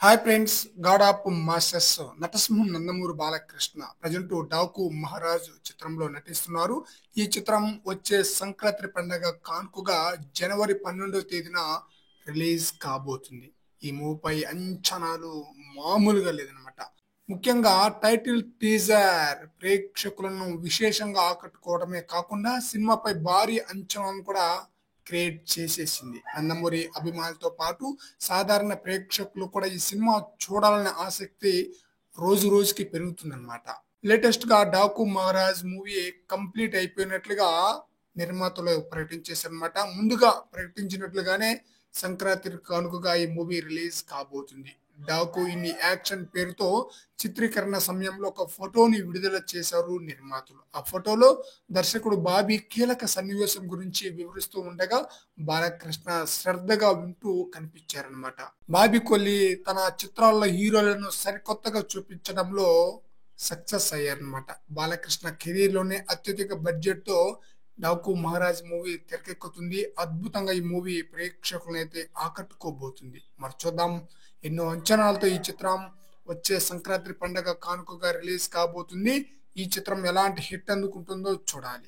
Hi friends, God of Masters నటసింహం Nandamuri Balakrishna present Daaku Maharaj చిత్రంలో నటిస్తున్నారు. ఈ చిత్రం వచ్చే సంక్రాంతి పండగ కానుకగా జనవరి 12వ తేదీన రిలీజ్ కాబోతుంది. ఈ మూవీపై అంచనాలు మామూలుగా లేదనమాట. ముఖ్యంగా టైటిల్ టీజర్ ప్రేక్షకులను విశేషంగా ఆకట్టుకోవడమే కాకుండా సినిమాపై భారీ అంచనాలను కూడా క్రియేట్ చేసేసింది. నందమూరి అభిమానులతో పాటు సాధారణ ప్రేక్షకులు కూడా ఈ సినిమా చూడాలనే ఆసక్తి రోజు రోజుకి పెరుగుతుందన్నమాట. లేటెస్ట్ గా డాకు మహారాజ్ మూవీ కంప్లీట్ అయిపోయినట్లుగా నిర్మాతలు ప్రకటించేశారన్నమాట. ముందుగా ప్రకటించినట్లుగానే సంక్రాంతి కానుకగా ఈ మూవీ రిలీజ్ కాబోతుంది. డాకు ఇన్ యాక్షన్ పేరుతో చిత్రీకరణ సమయంలో ఒక ఫోటోని విడుదల చేశారు నిర్మాతలు. ఆ ఫోటోలో దర్శకుడు బాబీ కీలక సన్నివేశం గురించి వివరిస్తూ ఉండగా బాలకృష్ణ శ్రద్ధగా వింటూ కనిపించారనమాట. బాబీ కొల్లి తన చిత్రాల్లో హీరోలను సరికొత్తగా చూపించడంలో సక్సెస్ అయ్యారనమాట. బాలకృష్ణ కెరీర్ లోనే అత్యధిక బడ్జెట్ తో డాకు మహారాజ్ మూవీ తెరకెక్కుతుంది. అద్భుతంగా ఈ మూవీ ప్రేక్షకులనైతే ఆకట్టుకోబోతుంది. మరి చూద్దాం, ఎన్నో అంచనాలతో ఈ చిత్రం వచ్చే సంక్రాంతి పండగ కానుకగా రిలీజ్ కాబోతుంది. ఈ చిత్రం ఎలాంటి హిట్ అందుకుంటుందో చూడాలి.